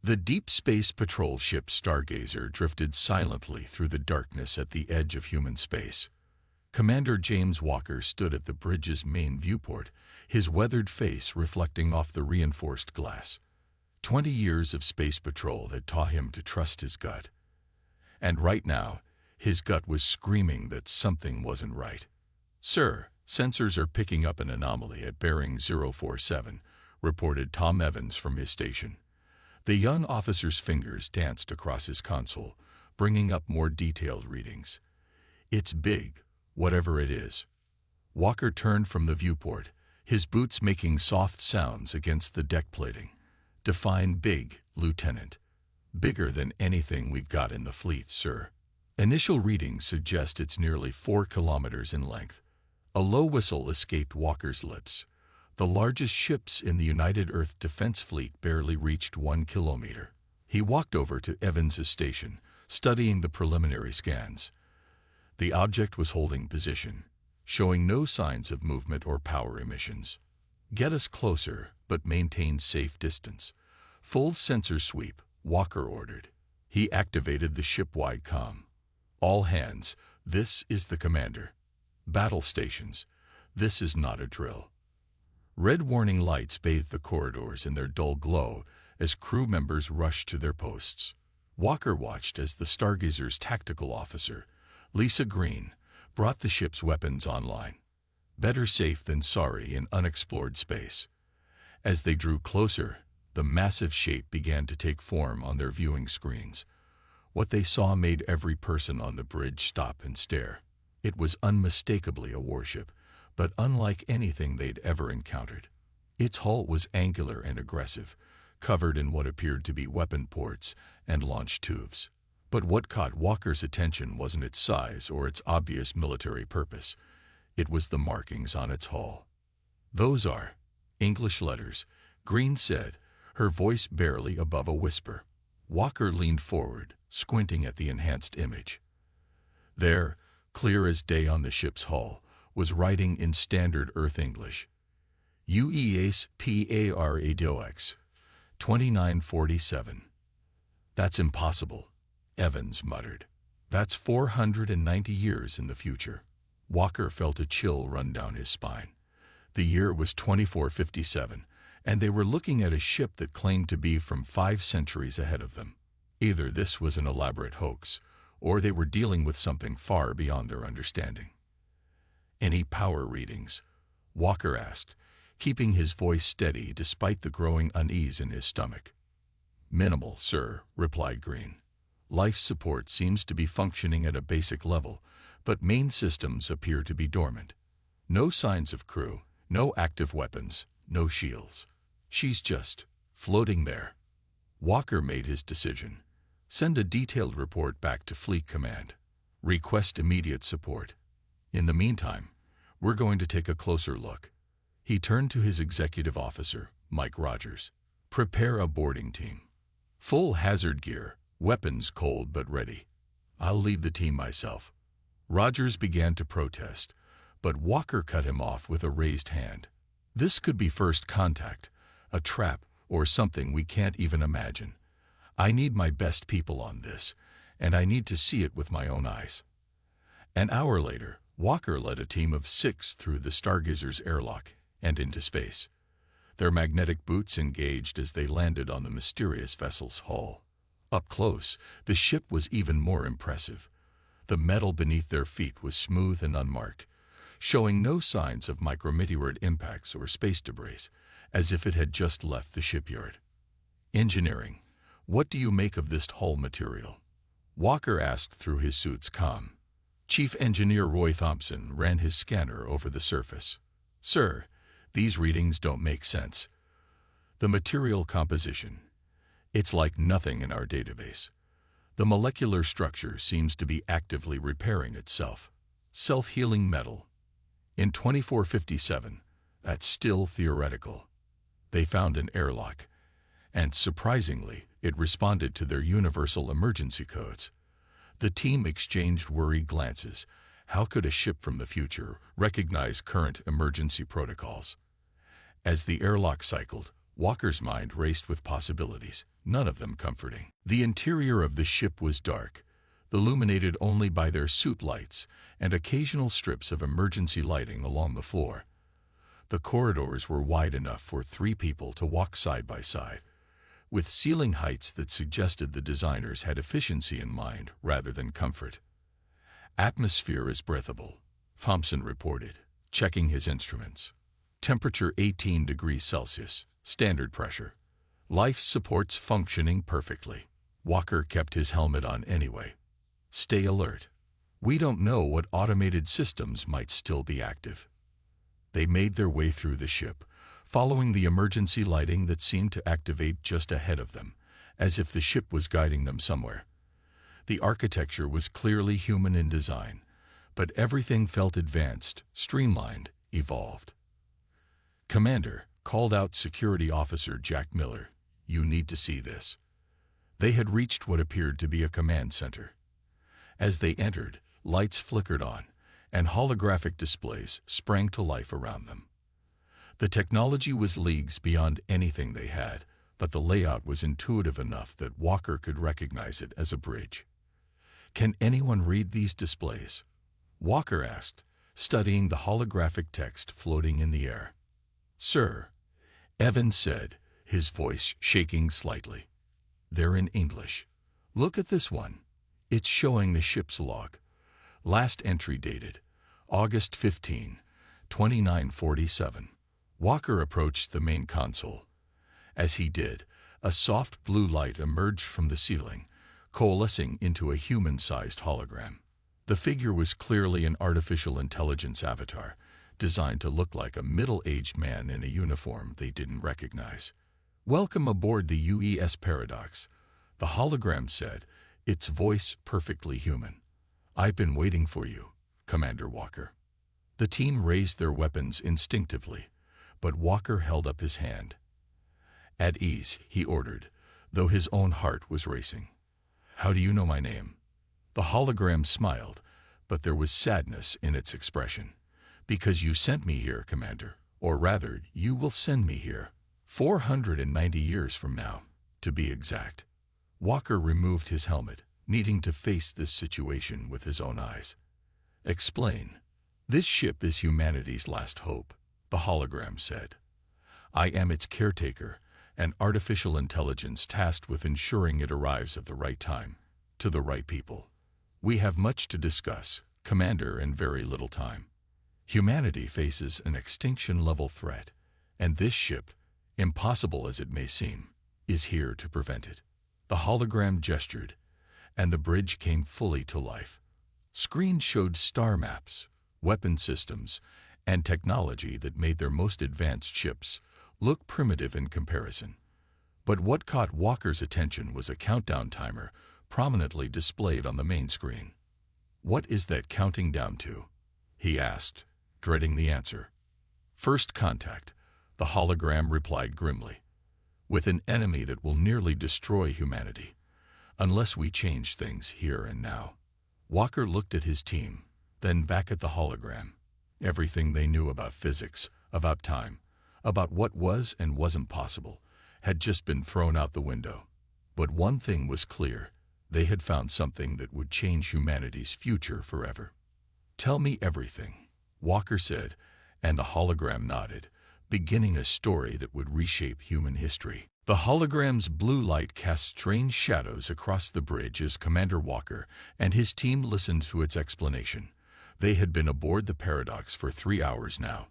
The Deep Space Patrol ship Stargazer drifted silently through the darkness at the edge of human space. Commander James Walker stood at the bridge's main viewport, his weathered face reflecting off the reinforced glass. 20 years of space patrol had taught him to trust his gut. And right now, his gut was screaming that something wasn't right. "Sir, sensors are picking up an anomaly at bearing 047, reported Tom Evans from his station. The young officer's fingers danced across his console, bringing up more detailed readings. "It's big, whatever it is." Walker turned from the viewport, his boots making soft sounds against the deck plating. "Define big, Lieutenant." "Bigger than anything we've got in the fleet, sir." Initial readings suggest it's nearly 4 kilometers in length. A low whistle escaped Walker's lips. The largest ships in the United Earth Defense Fleet barely reached 1 kilometer. He walked over to Evans' station, studying the preliminary scans. The object was holding position, showing no signs of movement or power emissions. "Get us closer, but maintain safe distance." "Full sensor sweep," Walker ordered. He activated the ship-wide comm. "All hands, this is the commander." "Battle stations, this is not a drill." Red warning lights bathed the corridors in their dull glow as crew members rushed to their posts. Walker watched as the Stargazer's tactical officer, Lisa Green, brought the ship's weapons online. Better safe than sorry in unexplored space. As they drew closer, the massive shape began to take form on their viewing screens. What they saw made every person on the bridge stop and stare. It was unmistakably a warship, but unlike anything they'd ever encountered. Its hull was angular and aggressive, covered in what appeared to be weapon ports and launch tubes. But what caught Walker's attention wasn't its size or its obvious military purpose. It was the markings on its hull. "Those are English letters," Green said, her voice barely above a whisper. Walker leaned forward, squinting at the enhanced image. There, clear as day on the ship's hull, was writing in standard Earth English. "UES PARADOX 2947. "That's impossible," Evans muttered. "That's 490 years in the future." Walker felt a chill run down his spine. The year was 2457, and they were looking at a ship that claimed to be from 5 centuries ahead of them. Either this was an elaborate hoax, or they were dealing with something far beyond their understanding. "Any power readings?" Walker asked, keeping his voice steady despite the growing unease in his stomach. "Minimal, sir," replied Green. "Life support seems to be functioning at a basic level, but main systems appear to be dormant. No signs of crew, no active weapons, no shields. She's just floating there." Walker made his decision. "Send a detailed report back to Fleet Command. Request immediate support. In the meantime, we're going to take a closer look." He turned to his executive officer, Mike Rogers. "Prepare a boarding team. Full hazard gear, weapons cold but ready. I'll lead the team myself." Rogers began to protest, but Walker cut him off with a raised hand. "This could be first contact, a trap, or something we can't even imagine. I need my best people on this, and I need to see it with my own eyes." An hour later, Walker led a team of 6 through the Stargazer's airlock and into space. Their magnetic boots engaged as they landed on the mysterious vessel's hull. Up close, the ship was even more impressive. The metal beneath their feet was smooth and unmarked, showing no signs of micrometeorite impacts or space debris, as if it had just left the shipyard. "Engineering, what do you make of this hull material?" Walker asked through his suit's comm. Chief Engineer Roy Thompson ran his scanner over the surface. "Sir, these readings don't make sense. The material composition, it's like nothing in our database. The molecular structure seems to be actively repairing itself. Self-healing metal. In 2457, that's still theoretical. They found an airlock, and surprisingly, it responded to their universal emergency codes." The team exchanged worried glances. How could a ship from the future recognize current emergency protocols? As the airlock cycled, Walker's mind raced with possibilities, none of them comforting. The interior of the ship was dark, illuminated only by their suit lights and occasional strips of emergency lighting along the floor. The corridors were wide enough for 3 people to walk side by side, with ceiling heights that suggested the designers had efficiency in mind rather than comfort. "Atmosphere is breathable," Thompson reported, checking his instruments. "Temperature 18 degrees Celsius, standard pressure. Life supports functioning perfectly." Walker kept his helmet on anyway. "Stay alert. We don't know what automated systems might still be active." They made their way through the ship, following the emergency lighting that seemed to activate just ahead of them, as if the ship was guiding them somewhere. The architecture was clearly human in design, but everything felt advanced, streamlined, evolved. "Commander," called out Security Officer Jack Miller, "you need to see this." They had reached what appeared to be a command center. As they entered, lights flickered on, and holographic displays sprang to life around them. The technology was leagues beyond anything they had, but the layout was intuitive enough that Walker could recognize it as a bridge. "Can anyone read these displays?" Walker asked, studying the holographic text floating in the air. "Sir," Evans said, his voice shaking slightly. "They're in English. Look at this one. It's showing the ship's log. Last entry dated August 15, 2947. Walker approached the main console. As he did, a soft blue light emerged from the ceiling, coalescing into a human-sized hologram. The figure was clearly an artificial intelligence avatar, designed to look like a middle-aged man in a uniform they didn't recognize. "Welcome aboard the UES Paradox," the hologram said, its voice perfectly human. "I've been waiting for you, Commander Walker." The team raised their weapons instinctively, but Walker held up his hand. "At ease," he ordered, though his own heart was racing. "How do you know my name?" The hologram smiled, but there was sadness in its expression. "Because you sent me here, Commander, or rather, you will send me here, 490 years from now, to be exact." Walker removed his helmet, needing to face this situation with his own eyes. "Explain." "This ship is humanity's last hope," the hologram said. "I am its caretaker, an artificial intelligence tasked with ensuring it arrives at the right time, to the right people. We have much to discuss, Commander, and very little time. Humanity faces an extinction-level threat, and this ship, impossible as it may seem, is here to prevent it." The hologram gestured, and the bridge came fully to life. Screens showed star maps, weapon systems, and technology that made their most advanced ships look primitive in comparison. But what caught Walker's attention was a countdown timer prominently displayed on the main screen. "What is that counting down to?" he asked, dreading the answer. "First contact," the hologram replied grimly, "with an enemy that will nearly destroy humanity, unless we change things here and now." Walker looked at his team, then back at the hologram. Everything they knew about physics, about time, about what was and wasn't possible, had just been thrown out the window. But one thing was clear: they had found something that would change humanity's future forever. "Tell me everything," Walker said, and the hologram nodded, beginning a story that would reshape human history. The hologram's blue light cast strange shadows across the bridge as Commander Walker and his team listened to its explanation. They had been aboard the Paradox for 3 hours now,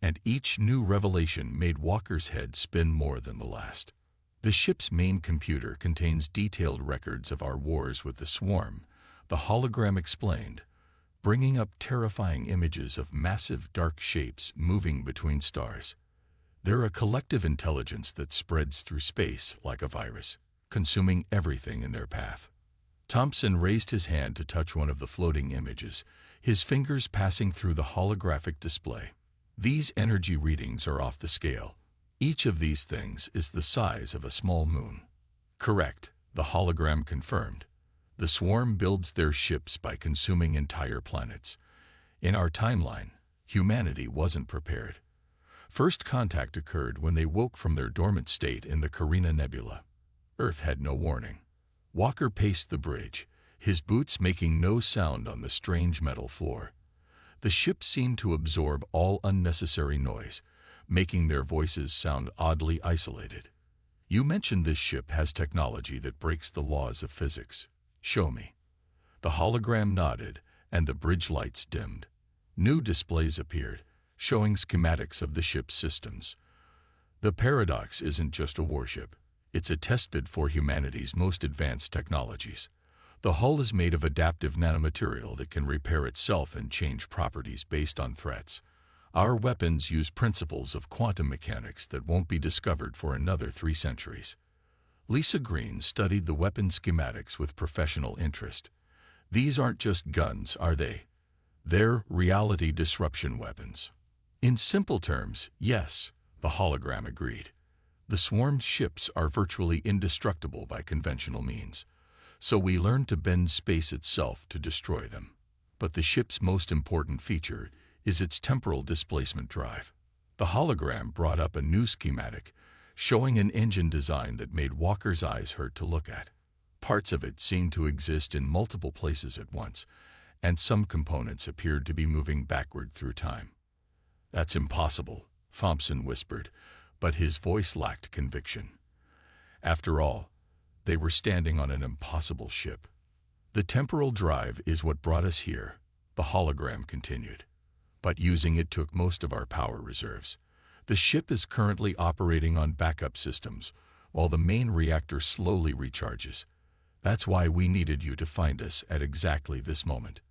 and each new revelation made Walker's head spin more than the last. "The ship's main computer contains detailed records of our wars with the Swarm," the hologram explained, bringing up terrifying images of massive dark shapes moving between stars. "They're a collective intelligence that spreads through space like a virus, consuming everything in their path." Thompson raised his hand to touch one of the floating images, his fingers passing through the holographic display. "These energy readings are off the scale. Each of these things is the size of a small moon." "Correct," the hologram confirmed. "The Swarm builds their ships by consuming entire planets. In our timeline, humanity wasn't prepared. First contact occurred when they woke from their dormant state in the Carina Nebula. Earth had no warning. Walker paced the bridge, his boots making no sound on the strange metal floor. The ship seemed to absorb all unnecessary noise, making their voices sound oddly isolated. "You mentioned this ship has technology that breaks the laws of physics. Show me." The hologram nodded, and the bridge lights dimmed. New displays appeared, showing schematics of the ship's systems. The Paradox isn't just a warship. It's a testbed for humanity's most advanced technologies. The hull is made of adaptive nanomaterial that can repair itself and change properties based on threats. Our weapons use principles of quantum mechanics that won't be discovered for another 3 centuries. Lisa Green studied the weapon schematics with professional interest. These aren't just guns, are they? They're reality disruption weapons. In simple terms, yes, the hologram agreed. The swarmed ships are virtually indestructible by conventional means, so we learned to bend space itself to destroy them. But the ship's most important feature is its temporal displacement drive. The hologram brought up a new schematic, showing an engine design that made Walker's eyes hurt to look at. Parts of it seemed to exist in multiple places at once, and some components appeared to be moving backward through time. "That's impossible," Thompson whispered, but his voice lacked conviction. After all, they were standing on an impossible ship. "The temporal drive is what brought us here," the hologram continued. "But using it took most of our power reserves. The ship is currently operating on backup systems, while the main reactor slowly recharges. That's why we needed you to find us at exactly this moment.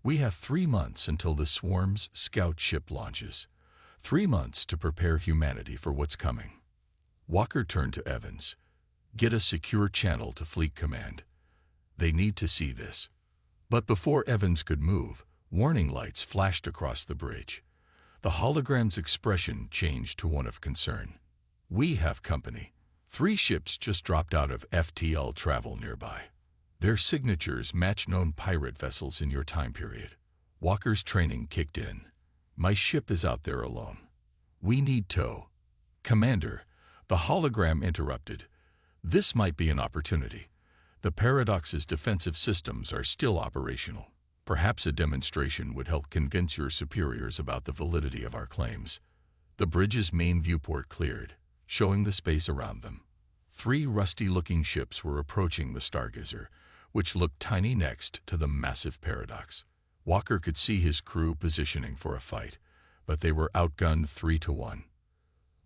We have 3 months until the swarm's scout ship launches. 3 months to prepare humanity for what's coming." Walker turned to Evans. "Get a secure channel to Fleet Command. They need to see this." But before Evans could move, warning lights flashed across the bridge. The hologram's expression changed to one of concern. "We have company. 3 ships just dropped out of FTL travel nearby. Their signatures match known pirate vessels in your time period." Walker's training kicked in. "My ship is out there alone. We need tow." "Commander," the hologram interrupted. "This might be an opportunity. The Paradox's defensive systems are still operational. Perhaps a demonstration would help convince your superiors about the validity of our claims." The bridge's main viewport cleared, showing the space around them. 3 rusty-looking ships were approaching the Stargazer, which looked tiny next to the massive Paradox. Walker could see his crew positioning for a fight, but they were outgunned 3-1.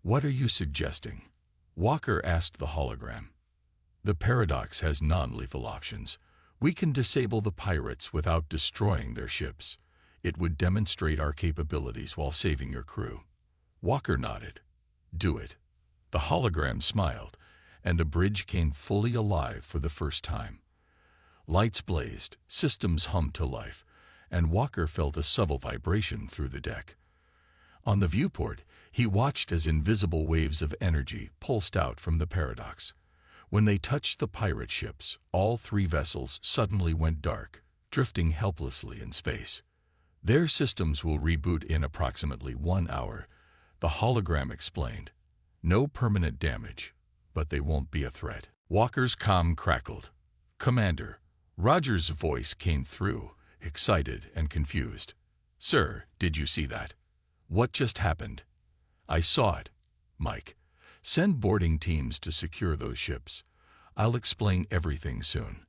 "What are you suggesting?" Walker asked the hologram. "The Paradox has non-lethal options. We can disable the pirates without destroying their ships. It would demonstrate our capabilities while saving your crew." Walker nodded. "Do it." The hologram smiled, and the bridge came fully alive for the first time. Lights blazed, systems hummed to life, and Walker felt a subtle vibration through the deck. On the viewport, he watched as invisible waves of energy pulsed out from the Paradox. When they touched the pirate ships, all 3 vessels suddenly went dark, drifting helplessly in space. "Their systems will reboot in approximately 1 hour," the hologram explained. "No permanent damage, but they won't be a threat." Walker's comm crackled. "Commander," Roger's voice came through, excited and confused. "Sir, did you see that? What just happened?" "I saw it, Mike. Send boarding teams to secure those ships. I'll explain everything soon."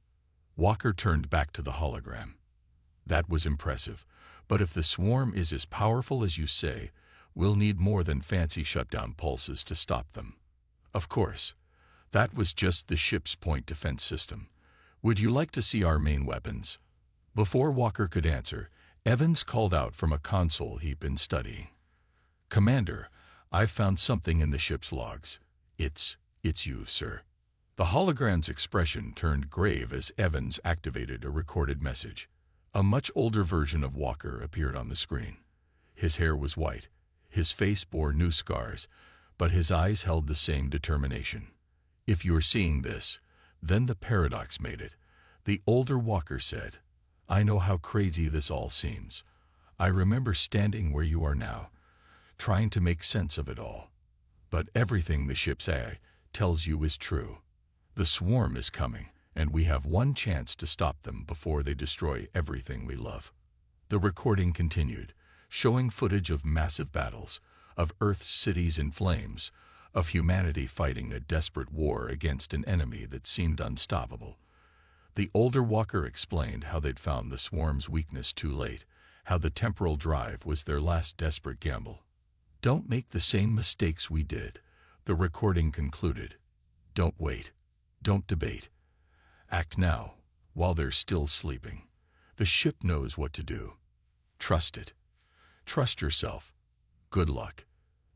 Walker turned back to the hologram. "That was impressive, but if the swarm is as powerful as you say, we'll need more than fancy shutdown pulses to stop them." "Of course. That was just the ship's point defense system. Would you like to see our main weapons?" Before Walker could answer, Evans called out from a console he'd been studying. "Commander, I've found something in the ship's logs. It's you, sir." The hologram's expression turned grave as Evans activated a recorded message. A much older version of Walker appeared on the screen. His hair was white, his face bore new scars, but his eyes held the same determination. "If you're seeing this, then the Paradox made it," the older Walker said. "I know how crazy this all seems. I remember standing where you are now, trying to make sense of it all. But everything the ship's AI tells you is true. The swarm is coming, and we have one chance to stop them before they destroy everything we love. The recording continued, showing footage of massive battles, of Earth's cities in flames, of humanity fighting a desperate war against an enemy that seemed unstoppable. The older Walker explained how they'd found the swarm's weakness too late, how the temporal drive was their last desperate gamble. "Don't make the same mistakes we did," the recording concluded. "Don't wait. Don't debate. Act now, while they're still sleeping. The ship knows what to do. Trust it. Trust yourself. Good luck."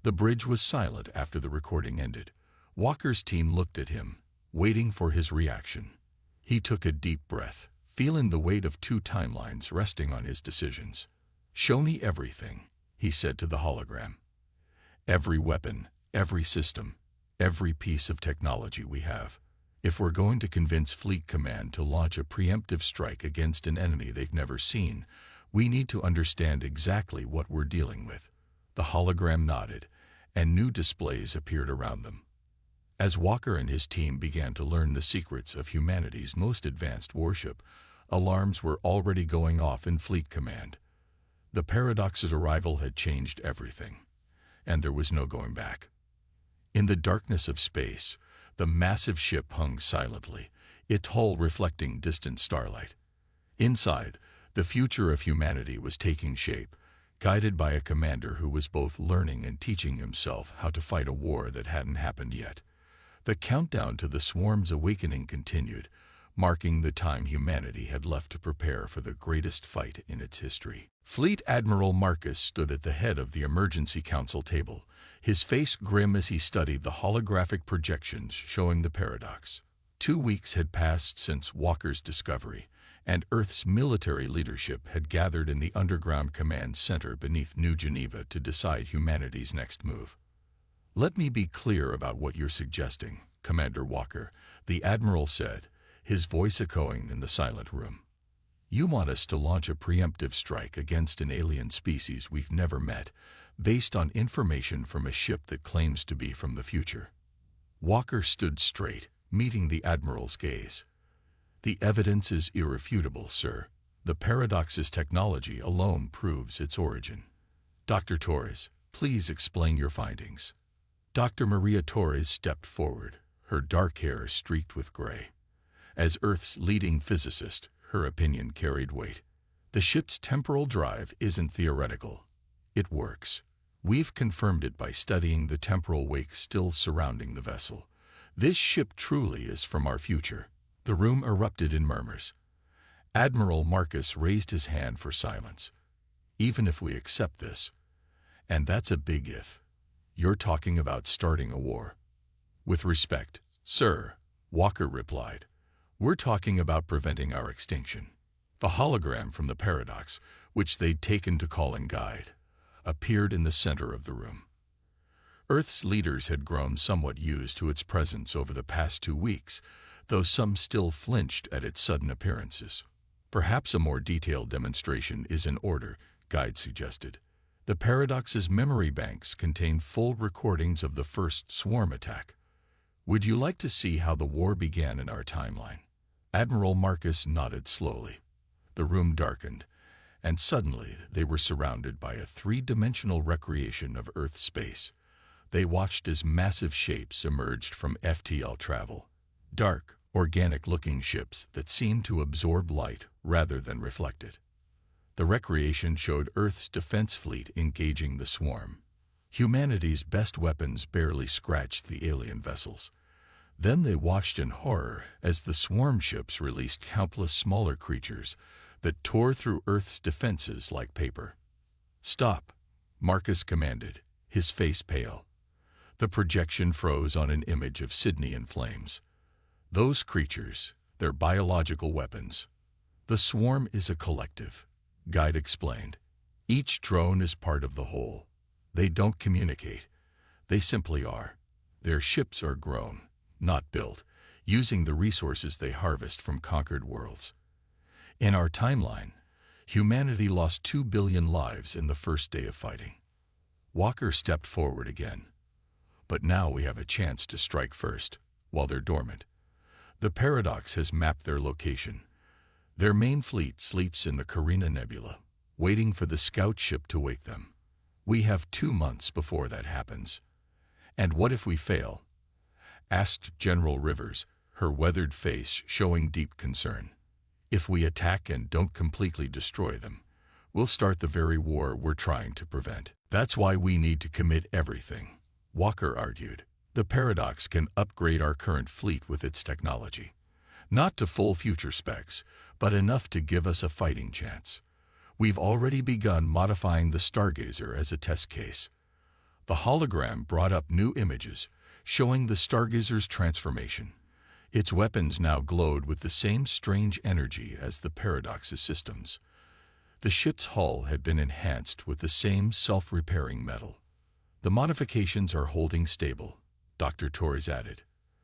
The bridge was silent after the recording ended. Walker's team looked at him, waiting for his reaction. He took a deep breath, feeling the weight of two timelines resting on his decisions. "Show me everything," he said to the hologram. "Every weapon, every system, every piece of technology we have. If we're going to convince Fleet Command to launch a preemptive strike against an enemy they've never seen, we need to understand exactly what we're dealing with." The hologram nodded, and new displays appeared around them. As Walker and his team began to learn the secrets of humanity's most advanced warship, alarms were already going off in Fleet Command. The Paradox's arrival had changed everything, and there was no going back. In the darkness of space, the massive ship hung silently, its hull reflecting distant starlight. Inside, the future of humanity was taking shape, guided by a commander who was both learning and teaching himself how to fight a war that hadn't happened yet. The countdown to the swarm's awakening continued, marking the time humanity had left to prepare for the greatest fight in its history. Fleet Admiral Marcus stood at the head of the emergency council table, his face grim as he studied the holographic projections showing the paradox. 2 weeks had passed since Walker's discovery, and Earth's military leadership had gathered in the underground command center beneath New Geneva to decide humanity's next move. "Let me be clear about what you're suggesting, Commander Walker," the Admiral said, his voice echoing in the silent room. "You want us to launch a preemptive strike against an alien species we've never met, based on information from a ship that claims to be from the future." Walker stood straight, meeting the Admiral's gaze. "The evidence is irrefutable, sir. The Paradox's technology alone proves its origin. Dr. Torres, please explain your findings." Dr. Maria Torres stepped forward, her dark hair streaked with gray. As Earth's leading physicist, her opinion carried weight. "The ship's temporal drive isn't theoretical. It works. We've confirmed it by studying the temporal wake still surrounding the vessel. This ship truly is from our future." The room erupted in murmurs. Admiral Marcus raised his hand for silence. "Even if we accept this, and that's a big if, you're talking about starting a war." "With respect, sir," Walker replied, "we're talking about preventing our extinction." The hologram from the Paradox, which they'd taken to calling guide, appeared in the center of the room. Earth's leaders had grown somewhat used to its presence over the past 2 weeks, though some still flinched at its sudden appearances. "Perhaps a more detailed demonstration is in order," Guide suggested. "The Paradox's memory banks contain full recordings of the first swarm attack. Would you like to see how the war began in our timeline?" Admiral Marcus nodded slowly. The room darkened, and suddenly they were surrounded by a 3-dimensional recreation of Earth space. They watched as massive shapes emerged from FTL travel. Dark, organic-looking ships that seemed to absorb light rather than reflect it. The recreation showed Earth's defense fleet engaging the swarm. Humanity's best weapons barely scratched the alien vessels. Then they watched in horror as the swarm ships released countless smaller creatures that tore through Earth's defenses like paper. "Stop," Marcus commanded, his face pale. The projection froze on an image of Sydney in flames. "Those creatures, they're biological weapons. The swarm is a collective," Guide explained. "Each drone is part of the whole. They don't communicate. They simply are. Their ships are grown, not built, using the resources they harvest from conquered worlds. In our timeline, humanity lost 2 billion lives in the first day of fighting. Walker stepped forward again. But now we have a chance to strike first, while they're dormant. The Paradox has mapped their location. Their main fleet sleeps in the Carina Nebula, waiting for the scout ship to wake them. We have 2 months before that happens. And what if we fail? Asked General Rivers, her weathered face showing deep concern. If we attack and don't completely destroy them, we'll start the very war we're trying to prevent. That's why we need to commit everything, Walker argued. The Paradox can upgrade our current fleet with its technology. Not to full future specs, but enough to give us a fighting chance. We've already begun modifying the Stargazer as a test case. The hologram brought up new images, showing the Stargazer's transformation. Its weapons now glowed with the same strange energy as the Paradox's systems. The ship's hull had been enhanced with the same self-repairing metal. The modifications are holding stable, Dr. Torres added.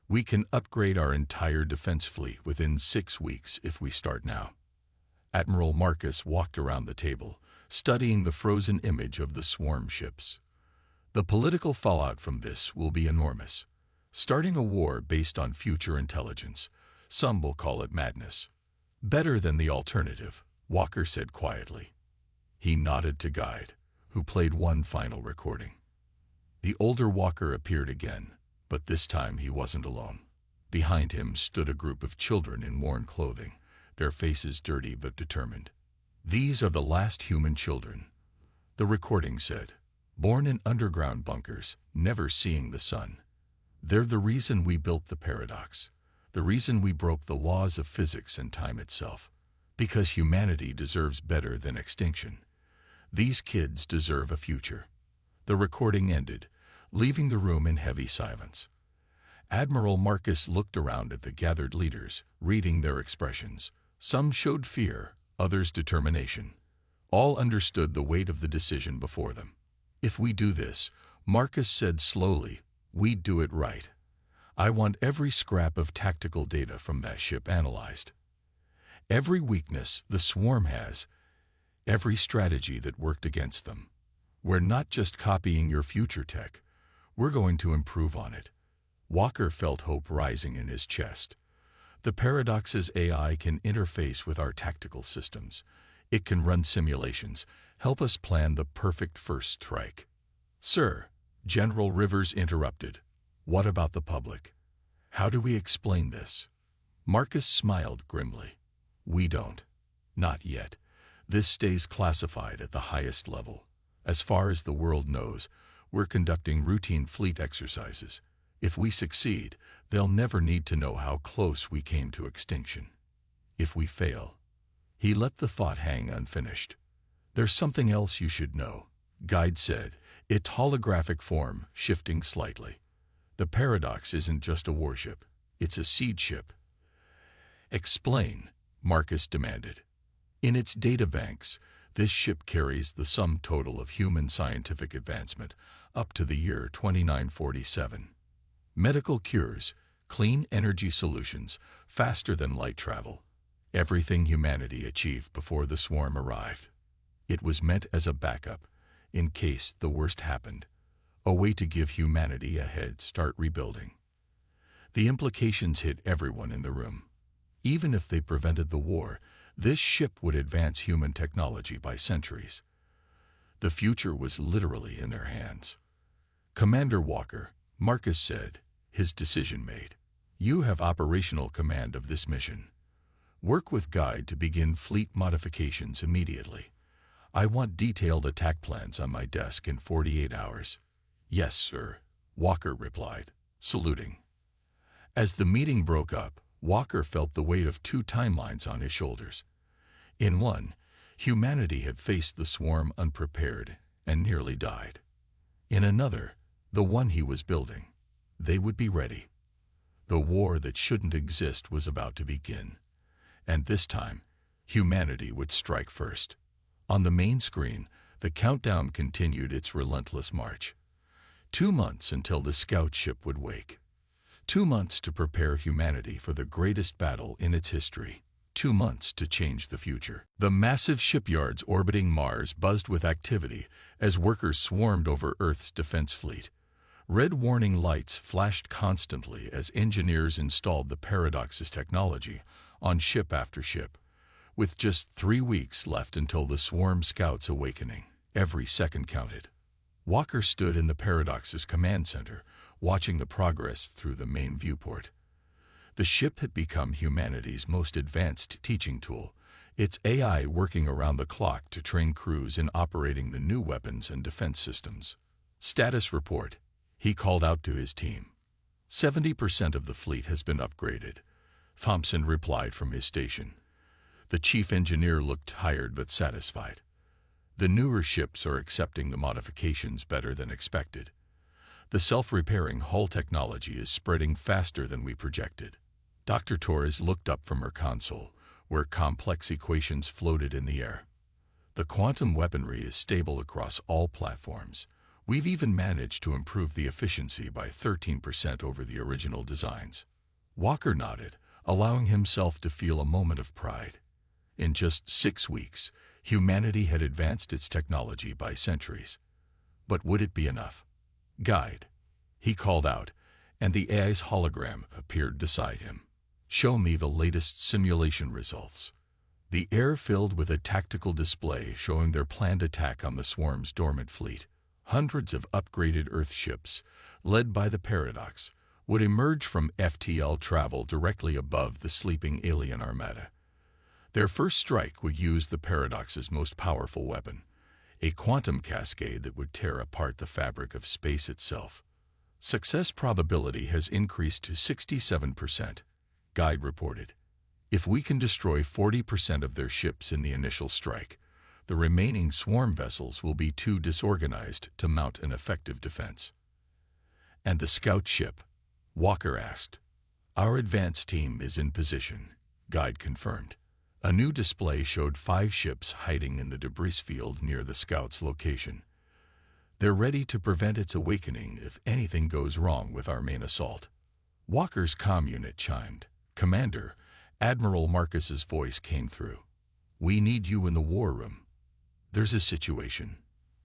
We can upgrade our entire defense fleet within 6 weeks if we start now. Admiral Marcus walked around the table, studying the frozen image of the swarm ships. The political fallout from this will be enormous. Starting a war based on future intelligence, some will call it madness. Better than the alternative, Walker said quietly. He nodded to Guide, who played one final recording. The older Walker appeared again, but this time he wasn't alone. Behind him stood a group of children in worn clothing, their faces dirty but determined. These are the last human children, the recording said, born in underground bunkers, never seeing the sun. They're the reason we built the Paradox, the reason we broke the laws of physics and time itself. Because humanity deserves better than extinction. These kids deserve a future. The recording ended, leaving the room in heavy silence. Admiral Marcus looked around at the gathered leaders, reading their expressions. Some showed fear, others determination. All understood the weight of the decision before them. If we do this, Marcus said slowly, we do it right. I want every scrap of tactical data from that ship analyzed. Every weakness the swarm has, every strategy that worked against them. We're not just copying your future tech, we're going to improve on it. Walker felt hope rising in his chest. The Paradox's AI can interface with our tactical systems. It can run simulations, help us plan the perfect first strike. Sir, General Rivers interrupted. What about the public? How do we explain this? Marcus smiled grimly. We don't. Not yet. This stays classified at the highest level. As far as the world knows, we're conducting routine fleet exercises. If we succeed, they'll never need to know how close we came to extinction. If we fail, he let the thought hang unfinished. There's something else you should know, Guide said, its holographic form shifting slightly. The Paradox isn't just a warship, it's a seed ship. Explain, Marcus demanded. In its data banks, this ship carries the sum total of human scientific advancement up to the year 2947. Medical cures, clean energy solutions, faster than light travel. Everything humanity achieved before the swarm arrived. It was meant as a backup, in case the worst happened, a way to give humanity a head start rebuilding. The implications hit everyone in the room. Even if they prevented the war, this ship would advance human technology by centuries. The future was literally in their hands. Commander Walker, Marcus said, his decision made. You have operational command of this mission. Work with Guide to begin fleet modifications immediately. I want detailed attack plans on my desk in 48 hours. Yes, sir, Walker replied, saluting. As the meeting broke up, Walker felt the weight of 2 timelines on his shoulders. In one, humanity had faced the swarm unprepared and nearly died. In another, the one he was building, they would be ready. The war that shouldn't exist was about to begin. And this time, humanity would strike first. On the main screen, the countdown continued its relentless march. 2 months until the scout ship would wake. 2 months to prepare humanity for the greatest battle in its history. 2 months to change the future. The massive shipyards orbiting Mars buzzed with activity as workers swarmed over Earth's defense fleet. Red warning lights flashed constantly as engineers installed the Paradox's technology on ship after ship. With just 3 weeks left until the swarm scout's awakening, every second counted. Walker stood in the Paradox's command center, watching the progress through the main viewport. The ship had become humanity's most advanced teaching tool, its AI working around the clock to train crews in operating the new weapons and defense systems. Status report. He called out to his team. 70% of the fleet has been upgraded. Thompson replied from his station. The chief engineer looked tired but satisfied. The newer ships are accepting the modifications better than expected. The self-repairing hull technology is spreading faster than we projected. Dr. Torres looked up from her console, where complex equations floated in the air. The quantum weaponry is stable across all platforms. We've even managed to improve the efficiency by 13% over the original designs. Walker nodded, allowing himself to feel a moment of pride. In just 6 weeks, humanity had advanced its technology by centuries. But would it be enough? Guide. He called out, and the AI's hologram appeared beside him. Show me the latest simulation results. The air filled with a tactical display showing their planned attack on the swarm's dormant fleet. Hundreds of upgraded Earth ships, led by the Paradox, would emerge from FTL travel directly above the sleeping alien armada. Their first strike would use the Paradox's most powerful weapon, a quantum cascade that would tear apart the fabric of space itself. Success probability has increased to 67%, Guide reported. If we can destroy 40% of their ships in the initial strike, the remaining swarm vessels will be too disorganized to mount an effective defense. And the scout ship? Walker asked. Our advance team is in position, Guide confirmed. A new display showed 5 ships hiding in the debris field near the scout's location. They're ready to prevent its awakening if anything goes wrong with our main assault. Walker's comm unit chimed. Commander, Admiral Marcus's voice came through. We need you in the war room. There's a situation.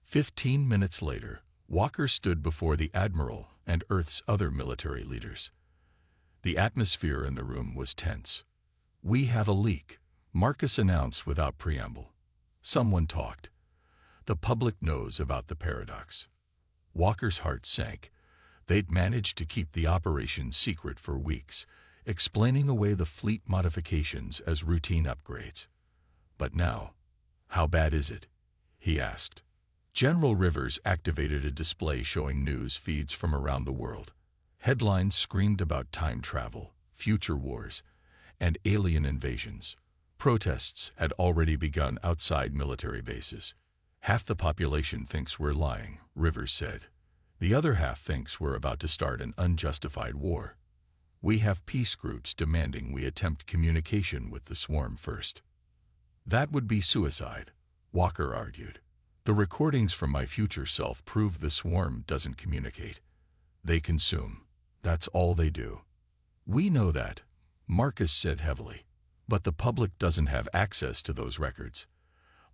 15 minutes later, Walker stood before the Admiral and Earth's other military leaders. The atmosphere in the room was tense. We have a leak, Marcus announced without preamble. Someone talked. The public knows about the Paradox. Walker's heart sank. They'd managed to keep the operation secret for weeks, explaining away the fleet modifications as routine upgrades. But now, how bad is it? He asked. General Rivers activated a display showing news feeds from around the world. Headlines screamed about time travel, future wars, and alien invasions. Protests had already begun outside military bases. Half the population thinks we're lying, Rivers said. The other half thinks we're about to start an unjustified war. We have peace groups demanding we attempt communication with the swarm first. That would be suicide, Walker argued. The recordings from my future self prove the swarm doesn't communicate. They consume. That's all they do. We know that, Marcus said heavily. But the public doesn't have access to those records.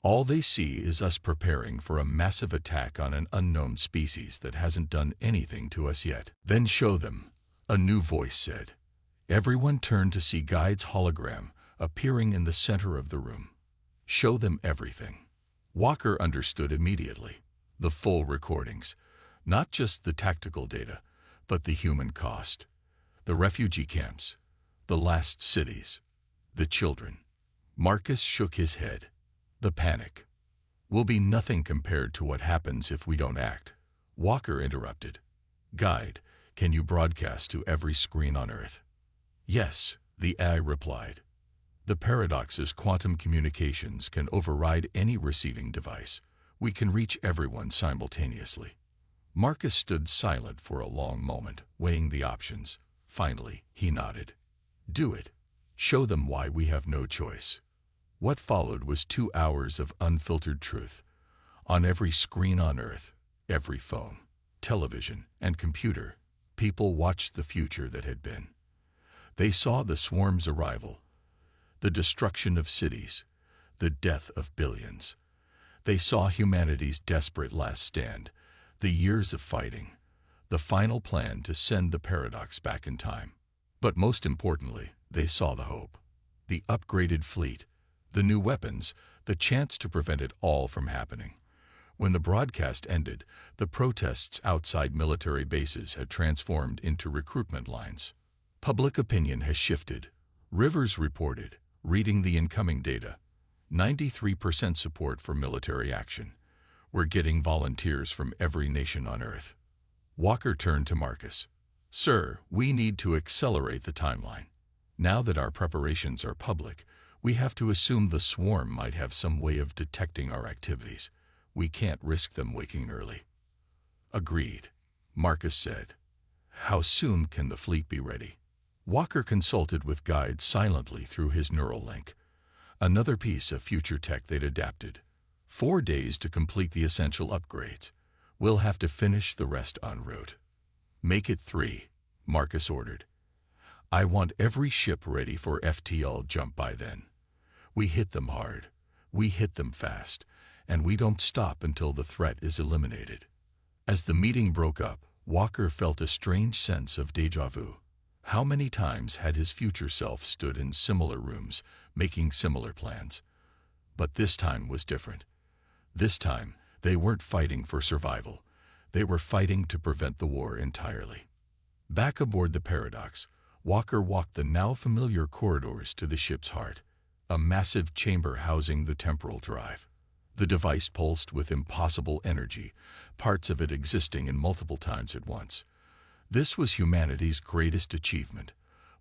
All they see is us preparing for a massive attack on an unknown species that hasn't done anything to us yet. Then show them, a new voice said. Everyone turned to see Guide's hologram appearing in the center of the room. Show them everything. Walker understood immediately. The full recordings. Not just the tactical data, but the human cost. The refugee camps. The last cities. The children. Marcus shook his head. The panic will be nothing compared to what happens if we don't act. Walker interrupted. Guide, can you broadcast to every screen on Earth? Yes, the AI replied. The Paradox's quantum communications can override any receiving device. We can reach everyone simultaneously. Marcus stood silent for a long moment, weighing the options. Finally, he nodded. Do it. Show them why we have no choice. What followed was 2 hours of unfiltered truth. On every screen on Earth, every phone, television, and computer, people watched the future that had been. They saw the swarm's arrival, the destruction of cities, the death of billions. They saw humanity's desperate last stand, the years of fighting, the final plan to send the paradox back in time. But most importantly, they saw the hope. The upgraded fleet, the new weapons, the chance to prevent it all from happening. When the broadcast ended, the protests outside military bases had transformed into recruitment lines. Public opinion has shifted. Rivers reported, reading the incoming data, 93% support for military action. We're getting volunteers from every nation on Earth. Walker turned to Marcus. Sir, we need to accelerate the timeline. Now that our preparations are public, we have to assume the swarm might have some way of detecting our activities. We can't risk them waking early. Agreed, Marcus said. How soon can the fleet be ready? Walker consulted with guides silently through his neural link. Another piece of future tech they'd adapted. 4 days to complete the essential upgrades. We'll have to finish the rest en route. Make it 3, Marcus ordered. I want every ship ready for FTL jump by then. We hit them hard, we hit them fast, and we don't stop until the threat is eliminated. As the meeting broke up, Walker felt a strange sense of déjà vu. How many times had his future self stood in similar rooms, making similar plans? But this time was different. This time, they weren't fighting for survival. They were fighting to prevent the war entirely. Back aboard the Paradox, Walker walked the now familiar corridors to the ship's heart, a massive chamber housing the temporal drive. The device pulsed with impossible energy, parts of it existing in multiple times at once. This was humanity's greatest achievement,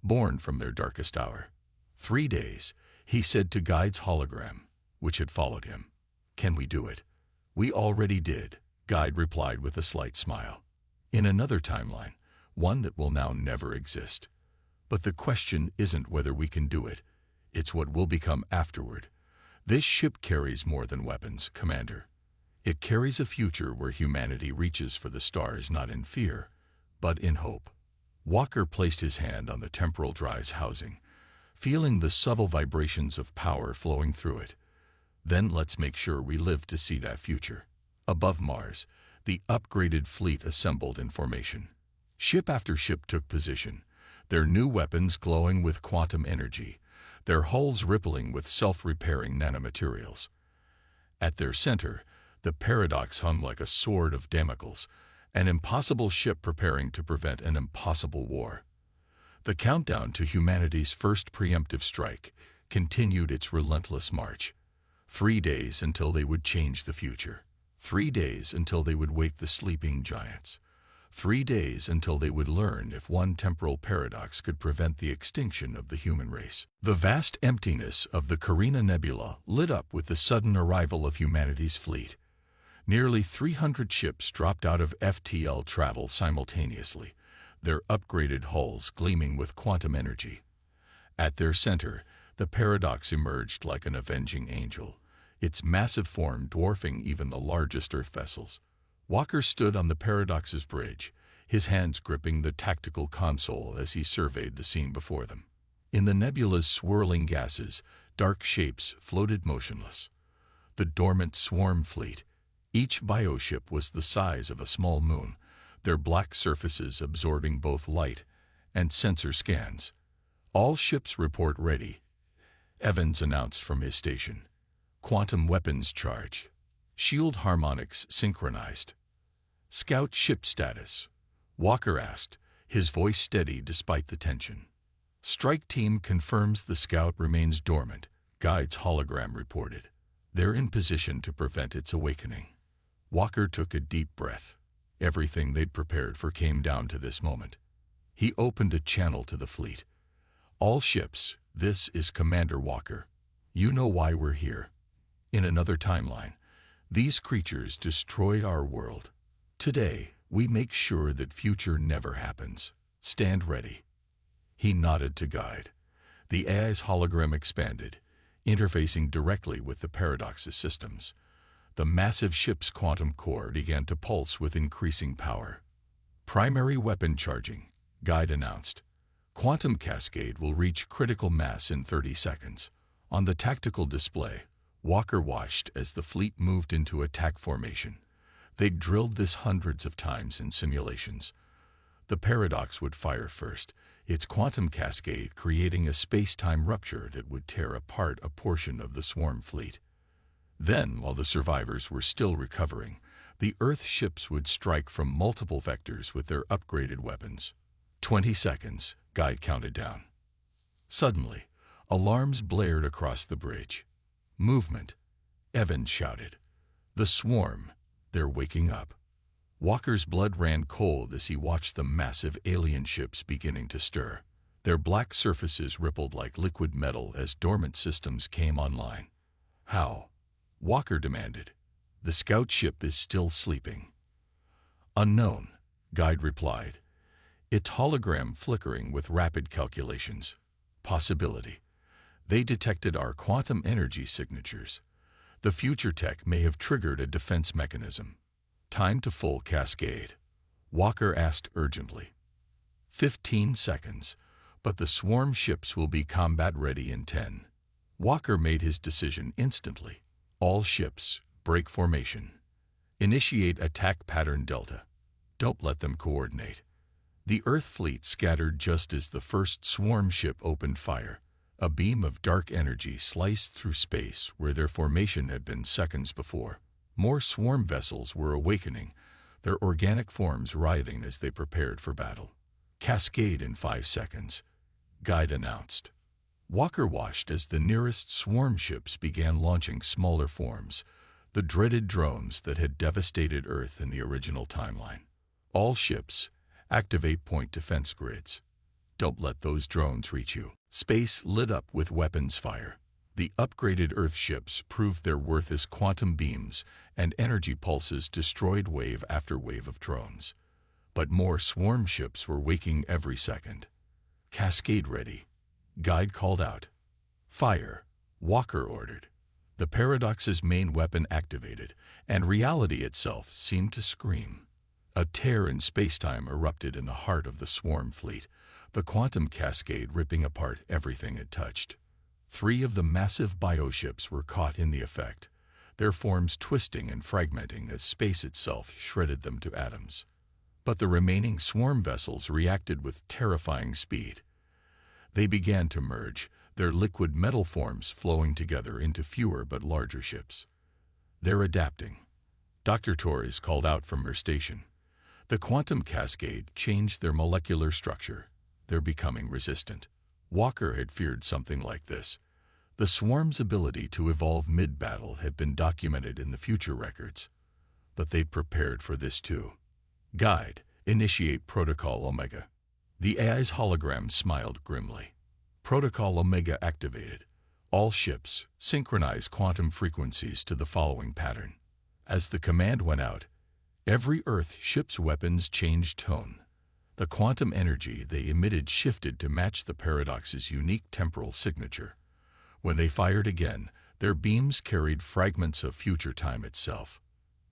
born from their darkest hour. 3 days, he said to Guide's hologram, which had followed him. Can we do it? We already did, Guide replied with a slight smile. In another timeline, one that will now never exist. But the question isn't whether we can do it, it's what will become afterward. This ship carries more than weapons, Commander. It carries a future where humanity reaches for the stars not in fear, but in hope. Walker placed his hand on the temporal drive's housing, feeling the subtle vibrations of power flowing through it. Then let's make sure we live to see that future. Above Mars, the upgraded fleet assembled in formation. Ship after ship took position, their new weapons glowing with quantum energy, their hulls rippling with self-repairing nanomaterials. At their center, the Paradox hung like a sword of Damocles, an impossible ship preparing to prevent an impossible war. The countdown to humanity's first preemptive strike continued its relentless march. 3 days until they would change the future. 3 days until they would wake the sleeping giants. 3 days until they would learn if one temporal paradox could prevent the extinction of the human race. The vast emptiness of the Carina Nebula lit up with the sudden arrival of humanity's fleet. Nearly 300 ships dropped out of FTL travel simultaneously, their upgraded hulls gleaming with quantum energy. At their center, the paradox emerged like an avenging angel, its massive form dwarfing even the largest Earth vessels. Walker stood on the paradox's bridge, his hands gripping the tactical console as he surveyed the scene before them. In the nebula's swirling gases, dark shapes floated motionless. The dormant swarm fleet, each bioship was the size of a small moon, their black surfaces absorbing both light and sensor scans. All ships report ready, Evans announced from his station. Quantum weapons charged. Shield harmonics synchronized. Scout ship status, Walker asked, his voice steady despite the tension. Strike team confirms the Scout remains dormant, Guide's hologram reported. They're in position to prevent its awakening. Walker took a deep breath. Everything they'd prepared for came down to this moment. He opened a channel to the fleet. All ships, this is Commander Walker. You know why we're here. In another timeline, these creatures destroyed our world. Today, we make sure that future never happens. Stand ready. He nodded to Guide. The AI's hologram expanded, interfacing directly with the Paradox's systems. The massive ship's quantum core began to pulse with increasing power. Primary weapon charging, Guide announced. Quantum cascade will reach critical mass in 30 seconds. On the tactical display, Walker watched as the fleet moved into attack formation. They'd drilled this hundreds of times in simulations. The Paradox would fire first, its quantum cascade creating a space-time rupture that would tear apart a portion of the swarm fleet. Then, while the survivors were still recovering, the Earth ships would strike from multiple vectors with their upgraded weapons. 20 seconds, Guide counted down. Suddenly, alarms blared across the bridge. Movement, Evans shouted. The swarm, they're waking up. Walker's blood ran cold as he watched the massive alien ships beginning to stir. Their black surfaces rippled like liquid metal as dormant systems came online. How? Walker demanded. The scout ship is still sleeping. Unknown, Guide replied, its hologram flickering with rapid calculations. Possibility. They detected our quantum energy signatures. The future tech may have triggered a defense mechanism. Time to full cascade, Walker asked urgently. 15 seconds, but the swarm ships will be combat-ready in 10. Walker made his decision instantly. All ships, break formation. Initiate attack pattern Delta. Don't let them coordinate. The Earth fleet scattered just as the first swarm ship opened fire. A beam of dark energy sliced through space where their formation had been seconds before. More swarm vessels were awakening, their organic forms writhing as they prepared for battle. Cascade in 5 seconds, Guide announced. Walker watched as the nearest swarm ships began launching smaller forms, the dreaded drones that had devastated Earth in the original timeline. All ships, activate point defense grids. Don't let those drones reach you. Space lit up with weapons fire. The upgraded Earth ships proved their worth as quantum beams and energy pulses destroyed wave after wave of drones. But more swarm ships were waking every second. Cascade ready, Guide called out. Fire, Walker ordered. The Paradox's main weapon activated, and reality itself seemed to scream. A tear in spacetime erupted in the heart of the swarm fleet, the quantum cascade ripping apart everything it touched. 3 of the massive bioships were caught in the effect, their forms twisting and fragmenting as space itself shredded them to atoms. But the remaining swarm vessels reacted with terrifying speed. They began to merge, their liquid metal forms flowing together into fewer but larger ships. They're adapting, Dr. Torres called out from her station. The quantum cascade changed their molecular structure. They're becoming resistant. Walker had feared something like this. The swarm's ability to evolve mid-battle had been documented in the future records. But they'd prepared for this too. Guide, initiate Protocol Omega. The AI's hologram smiled grimly. Protocol Omega activated. All ships, synchronize quantum frequencies to the following pattern. As the command went out, every Earth ship's weapons changed tone. The quantum energy they emitted shifted to match the Paradox's unique temporal signature. When they fired again, their beams carried fragments of future time itself.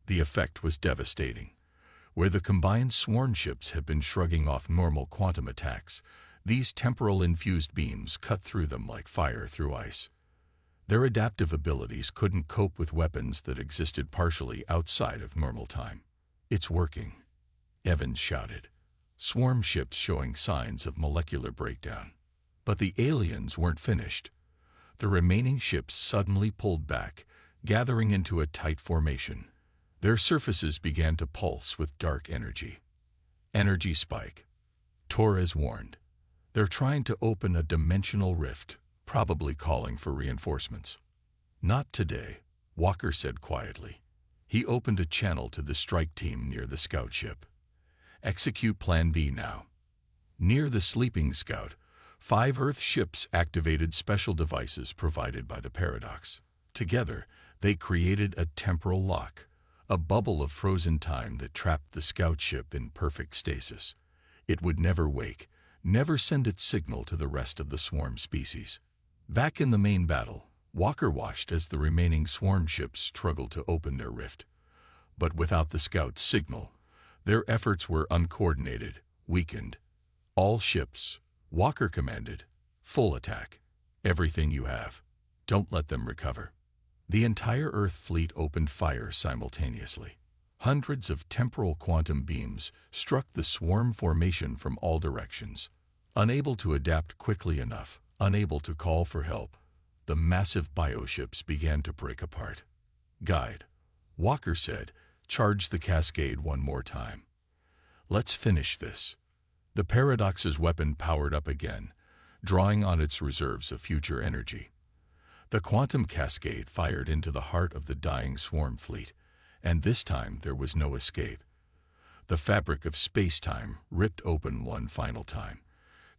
The effect was devastating. Where the combined swarm ships had been shrugging off normal quantum attacks, these temporal-infused beams cut through them like fire through ice. Their adaptive abilities couldn't cope with weapons that existed partially outside of normal time. It's working, Evans shouted. Swarm ships showing signs of molecular breakdown. But the aliens weren't finished. The remaining ships suddenly pulled back, gathering into a tight formation. Their surfaces began to pulse with dark energy. Energy spike, Torres warned. They're trying to open a dimensional rift, probably calling for reinforcements. Not today, Walker said quietly. He opened a channel to the strike team near the scout ship. Execute Plan B now. Near the sleeping scout, 5 Earth ships activated special devices provided by the Paradox. Together, they created a temporal lock, a bubble of frozen time that trapped the scout ship in perfect stasis. It would never wake, never send its signal to the rest of the swarm species. Back in the main battle, Walker watched as the remaining swarm ships struggled to open their rift. But without the scout's signal, their efforts were uncoordinated, weakened. All ships, Walker commanded, "Full attack. Everything you have. Don't let them recover." The entire Earth fleet opened fire simultaneously. Hundreds of temporal quantum beams struck the swarm formation from all directions. Unable to adapt quickly enough, unable to call for help, the massive bioships began to break apart. "Guide," Walker said, "charge the cascade one more time. Let's finish this." The Paradox's weapon powered up again, drawing on its reserves of future energy. The quantum cascade fired into the heart of the dying swarm fleet, and this time there was no escape. The fabric of space-time ripped open one final time,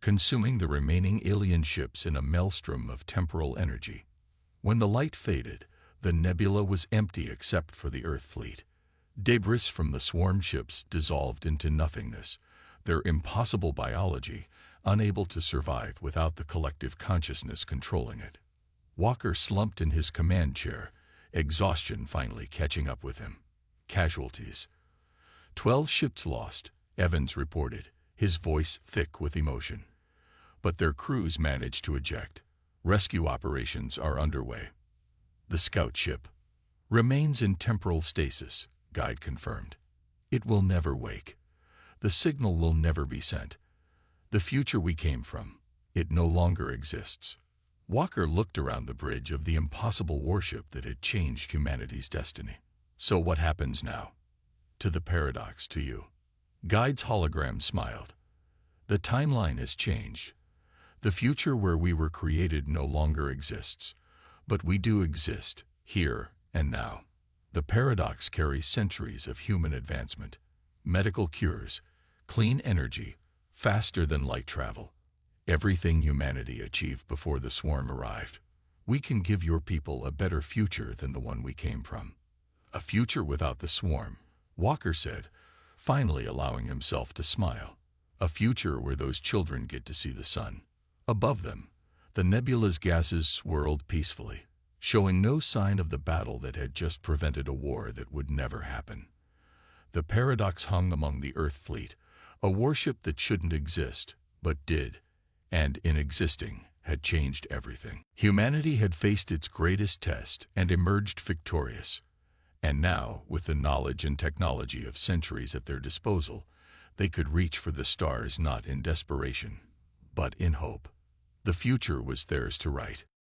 consuming the remaining alien ships in a maelstrom of temporal energy. When the light faded, the nebula was empty except for the Earth fleet. Debris from the swarm ships dissolved into nothingness, their impossible biology unable to survive without the collective consciousness controlling it. Walker slumped in his command chair, exhaustion finally catching up with him. Casualties. 12 ships lost, Evans reported, his voice thick with emotion. But their crews managed to eject. Rescue operations are underway. The scout ship remains in temporal stasis, Guide confirmed. It will never wake. The signal will never be sent. The future we came from, it no longer exists. Walker looked around the bridge of the impossible warship that had changed humanity's destiny. "So what happens now?" "To the Paradox, to you." Guide's hologram smiled. "The timeline has changed. The future where we were created no longer exists, but we do exist, here and now. The Paradox carries centuries of human advancement, medical cures, clean energy, faster than light travel. Everything humanity achieved before the swarm arrived. We can give your people a better future than the one we came from." "A future without the swarm," Walker said, finally allowing himself to smile. "A future where those children get to see the sun." Above them, the nebula's gases swirled peacefully, showing no sign of the battle that had just prevented a war that would never happen. The Paradox hung among the Earth fleet, a warship that shouldn't exist, but did, and in existing, had changed everything. Humanity had faced its greatest test and emerged victorious. And now, with the knowledge and technology of centuries at their disposal, they could reach for the stars not in desperation, but in hope. The future was theirs to write.